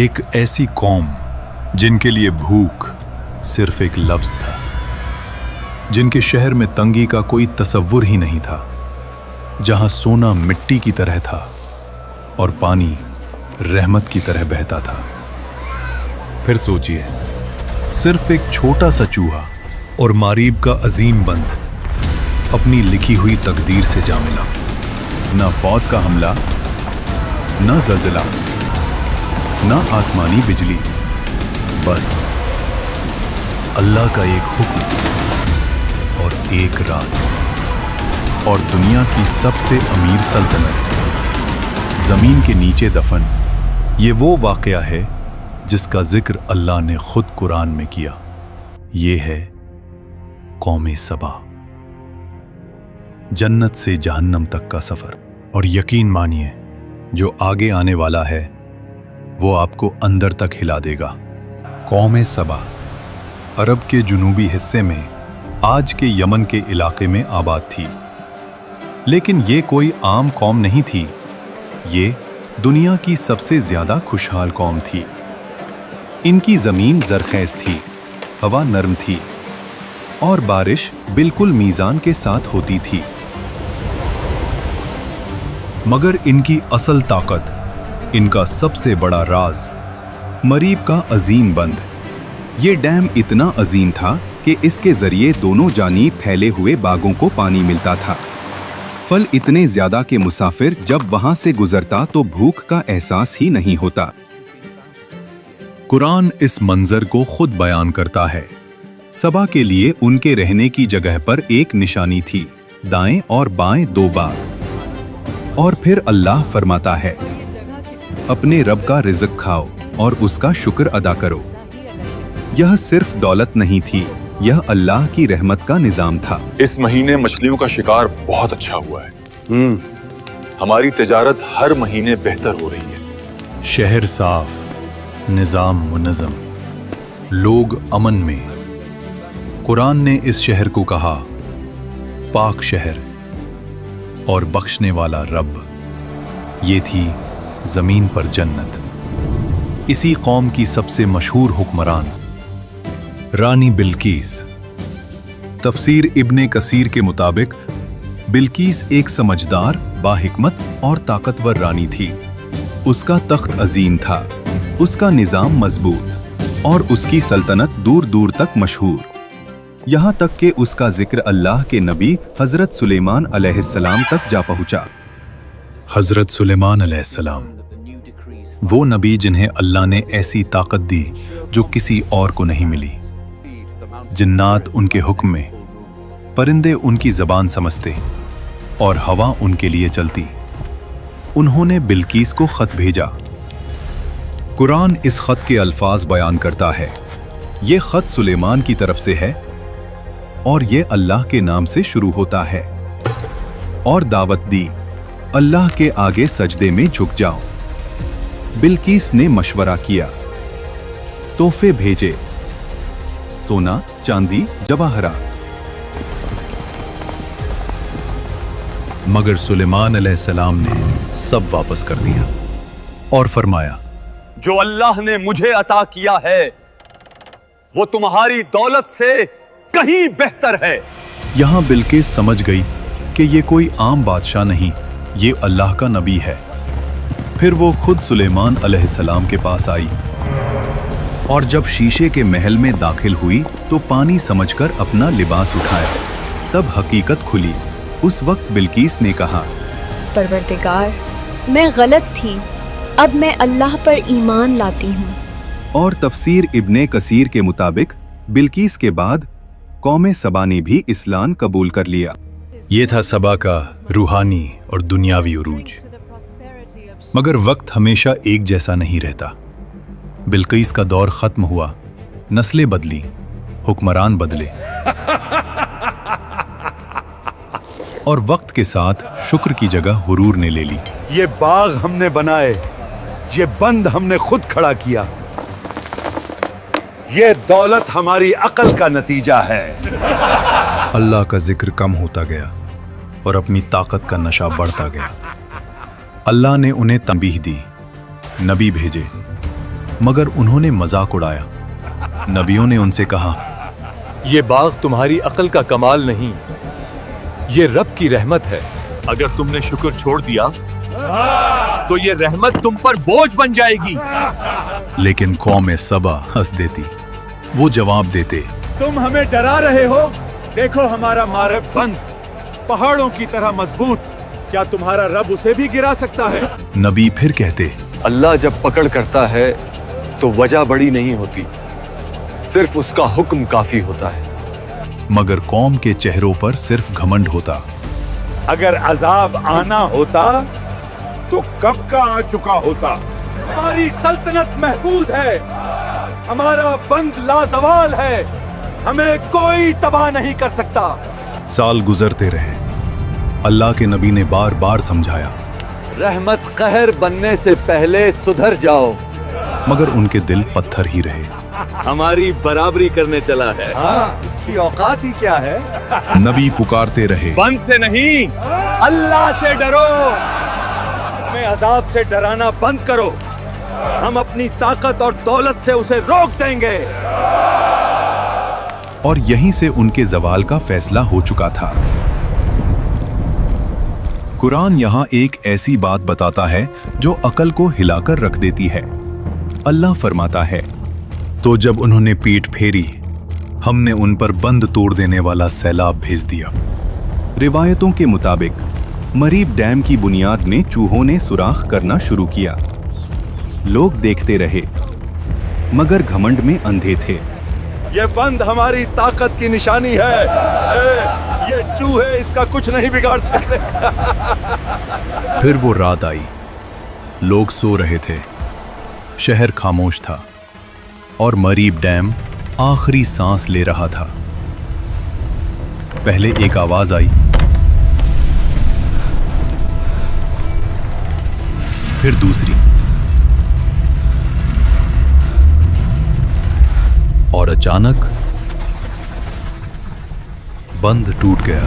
एक ऐसी कौम जिनके लिए भूख सिर्फ एक लफ्ज था, जिनके शहर में तंगी का कोई तसव्वुर ही नहीं था, जहां सोना मिट्टी की तरह था और पानी रहमत की तरह बहता था। फिर सोचिए, सिर्फ एक छोटा सा चूहा और मारीब का अजीम बंद अपनी लिखी हुई तकदीर से जा मिला। ना फौज का हमला, ना ज़लज़ला, ना आसमानी बिजली, बस अल्लाह का एक हुक्म और एक रात, और दुनिया की सबसे अमीर सल्तनत जमीन के नीचे दफन। ये वो वाकया है जिसका जिक्र अल्लाह ने खुद कुरान में किया। ये है कौमे सबा, जन्नत से जहन्नम तक का सफर। और यकीन मानिए, जो आगे आने वाला है वो आपको अंदर तक हिला देगा। कौमे सबा अरब के जुनूबी हिस्से में आज के यमन के इलाके में आबाद थी, लेकिन ये कोई आम कौम नहीं थी। ये दुनिया की सबसे ज्यादा खुशहाल कौम थी। इनकी जमीन जरखेज थी, हवा नरम थी और बारिश बिल्कुल मीजान के साथ होती थी। मगर इनकी असल ताकत, इनका सबसे बड़ा राज मरीब का अजीम बंद। ये डैम इतना अजीम था कि इसके जरिए दोनों जानीब फैले हुए बागों को पानी मिलता था। फल इतने ज्यादा कि मुसाफिर जब वहां से गुजरता तो भूख का एहसास ही नहीं होता। कुरान इस मंजर को खुद बयान करता है। सबा के लिए उनके रहने की जगह पर एक निशानी थी, दाएं और बाएं दो बाग। और फिर अल्लाह फरमाता है, अपने रब का रिज़्क खाओ और उसका शुक्र अदा करो। यह सिर्फ दौलत नहीं थी, यह अल्लाह की रहमत का निजाम था। इस महीने मछलियों का शिकार बहुत अच्छा हुआ है। हमारी तिजारत हर महीने बेहतर हो रही है। शहर साफ, निजाम मुनज़्ज़म, लोग अमन में। कुरान ने इस शहर को कहा पाक शहर और बख्शने वाला रब। ये थी जमीन पर जन्नत। इसी कौम की सबसे मशहूर हुक्मरान रानी बिल्कीस। तफसीर इब्ने कसीर के मुताबिक बिल्कीस एक समझदार, बाहिकमत और ताकतवर रानी थी। उसका तख्त अजीम था, उसका निजाम मजबूत और उसकी सल्तनत दूर दूर तक मशहूर। यहाँ तक कि उसका जिक्र अल्लाह के नबी हजरत सुलेमान अलैहिस्सलाम तक जा पहुँचा। हजरत सुलेमान अलैहिस्सलाम, वो नबी जिन्हें अल्लाह ने ऐसी ताकत दी जो किसी और को नहीं मिली। जिन्नात उनके हुक्म में, परिंदे उनकी जबान समझते और हवा उनके लिए चलती। उन्होंने बिल्कीस को खत भेजा। कुरान इस खत के अल्फाज बयान करता है। ये खत सुलेमान की तरफ से है और ये अल्लाह के नाम से शुरू होता है। और दावत दी, अल्लाह के आगे सजदे में झुक जाओ। बिल्कीस ने मशवरा किया, तोहफे भेजे, सोना, चांदी, जवाहरात। मगर सुलेमान अलैहिस्सलाम ने सब वापस कर दिया और फरमाया, जो अल्लाह ने मुझे अता किया है वो तुम्हारी दौलत से कहीं बेहतर है। यहां बिल्किस समझ गई कि ये कोई आम बादशाह नहीं, ये अल्लाह का नबी है। फिर वो खुद सुलेमान अलैहिस्सलाम के पास आई और जब शीशे के महल में दाखिल हुई तो पानी समझकर अपना लिबास उठाया। तब हकीकत खुली। उस वक्त बिल्किस ने कहा, परवरदिगार, मैं गलत थी, अब मैं अल्लाह पर ईमान लाती हूँ। और तफसीर इब्ने कसीर के मुताबिक बिल्किस के बाद कौमे सबा ने भी इस्लाम कबूल कर लिया। ये था सबा का रूहानी और दुनियावी उरूज। मगर वक्त हमेशा एक जैसा नहीं रहता। बिल्किस का दौर खत्म हुआ, नस्लें बदली, हुक्मरान बदले और वक्त के साथ शुक्र की जगह हुरूर ने ले ली। ये बाग हमने बनाए, ये बंद हमने खुद खड़ा किया, ये दौलत हमारी अकल का नतीजा है। अल्लाह का जिक्र कम होता गया और अपनी ताकत का नशा बढ़ता गया। अल्लाह ने उन्हें तंबीह दी, नबी भेजे, मगर उन्होंने मजाक उड़ाया। नबियों ने उनसे कहा, ये बाग तुम्हारी अक्ल का कमाल नहीं, ये रब की रहमत है। अगर तुमने शुक्र छोड़ दिया तो ये रहमत तुम पर बोझ बन जाएगी। लेकिन कौम सबा हंस देती। वो जवाब देते, तुम हमें डरा रहे हो? देखो हमारा मारब बंद पहाड़ों की तरह मजबूत, क्या तुम्हारा रब उसे भी गिरा सकता है? नबी फिर कहते, अल्लाह जब पकड़ करता है तो वजह बड़ी नहीं होती, सिर्फ उसका हुक्म काफी होता है। मगर कौम के चेहरों पर सिर्फ घमंड होता। अगर अजाब आना होता तो कब का आ चुका होता। हमारी सल्तनत महफूज है, हमारा बंद लाजवाल है, हमें कोई तबाह नहीं कर सकता। साल गुजरते रहे। अल्लाह के नबी ने बार बार समझाया, रहमत कहर बनने से पहले सुधर जाओ। मगर उनके दिल पत्थर ही रहे। हमारी बराबरी करने चला है। हाँ, इसकी औकात ही क्या है? नबी पुकारते रहे, बंद से नहीं, अल्लाह से डरो। हमें अजाब से डराना बंद करो, हम अपनी ताकत और दौलत से उसे रोक देंगे। और यहीं से उनके जवाल का फैसला हो चुका था। कुरान यहाँ एक ऐसी बात बताता है जो अकल को हिलाकर रख देती है। अल्लाह फरमाता है, तो जब उन्होंने पीठ फेरी, हमने उन पर बंद तोड़ देने वाला सैलाब भेज दिया। रिवायतों के मुताबिक मरीब डैम की बुनियाद में चूहों ने सुराख करना शुरू किया। लोग देखते रहे, मगर घमंड में अंधे थे। ये बंद हमारी ताकत की निशानी है, ये चूहे इसका कुछ नहीं बिगाड़ सकते। फिर वो रात आई, लोग सो रहे थे, शहर खामोश था और मरीब डैम आखिरी सांस ले रहा था। पहले एक आवाज आई, फिर दूसरी, और अचानक बंद टूट गया।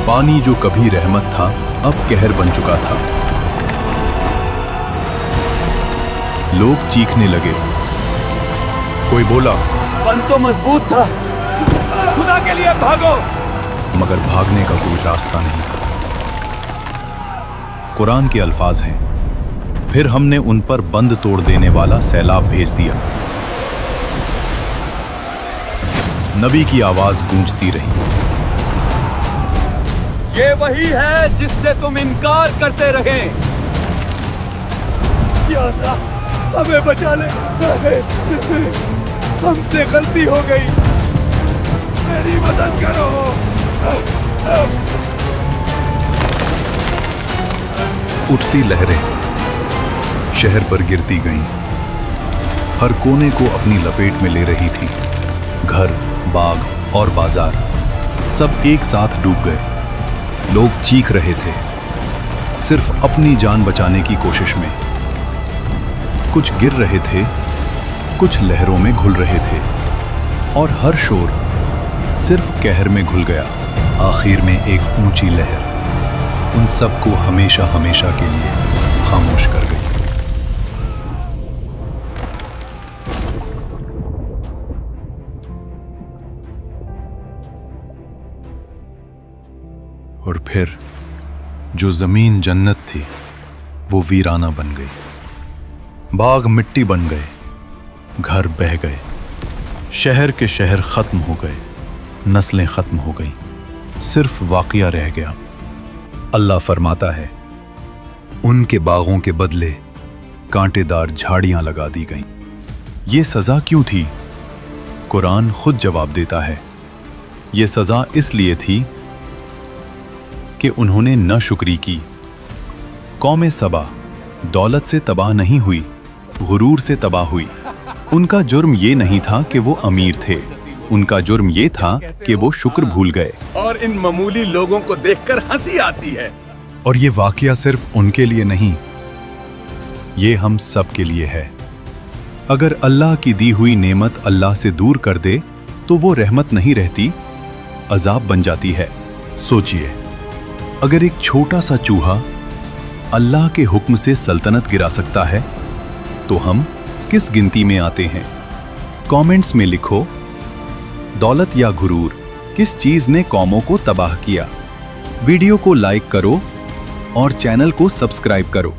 पानी जो कभी रहमत था, अब कहर बन चुका था। लोग चीखने लगे। कोई बोला, बंद तो मजबूत था, खुदा के लिए भागो। मगर भागने का कोई रास्ता नहीं था। कुरान के अल्फाज हैं, फिर हमने उन पर बंद तोड़ देने वाला सैलाब भेज दिया। नबी की आवाज गूंजती रही, ये वही है जिससे तुम इनकार करते रहे। या अल्लाह, हमें बचा ले, हमसे गलती हो गई, मेरी मदद करो। उठती लहरें शहर पर गिरती गईं, हर कोने को अपनी लपेट में ले रही थी। घर, बाग और बाजार सब एक साथ डूब गए। लोग चीख रहे थे, सिर्फ अपनी जान बचाने की कोशिश में। कुछ गिर रहे थे, कुछ लहरों में घुल रहे थे, और हर शोर सिर्फ कहर में घुल गया। आखिर में एक ऊंची लहर उन सबको हमेशा हमेशा के लिए खामोश कर गई। और फिर जो जमीन जन्नत थी, वो वीराना बन गई। बाग मिट्टी बन गए, घर बह गए, शहर के शहर खत्म हो गए, नस्लें खत्म हो गई, सिर्फ वाक़या रह गया। अल्लाह फरमाता है, उनके बागों के बदले कांटेदार झाड़ियां लगा दी गईं। ये सजा क्यों थी? कुरान खुद जवाब देता है, ये सजा इसलिए थी कि उन्होंने न शुक्री की। कौम सबा दौलत से तबाह नहीं हुई, गुरूर से तबाह हुई। उनका जुर्म ये नहीं था कि वो अमीर थे, उनका जुर्म ये था कि वो शुक्र भूल गए। और इन मामूली लोगों को देखकर हंसी आती है। और ये वाकया सिर्फ उनके लिए नहीं, ये हम सब के लिए है। अगर अल्लाह की दी हुई नेमत अल्लाह से दूर कर दे तो वो रहमत नहीं रहती, अजाब बन जाती है। सोचिए, अगर एक छोटा सा चूहा अल्लाह के हुक्म से सल्तनत गिरा सकता है, तो हम किस गिनती में आते हैं? कमेंट्स में लिखो, दौलत या गुरूर, किस चीज ने कौमों को तबाह किया? वीडियो को लाइक करो और चैनल को सब्सक्राइब करो।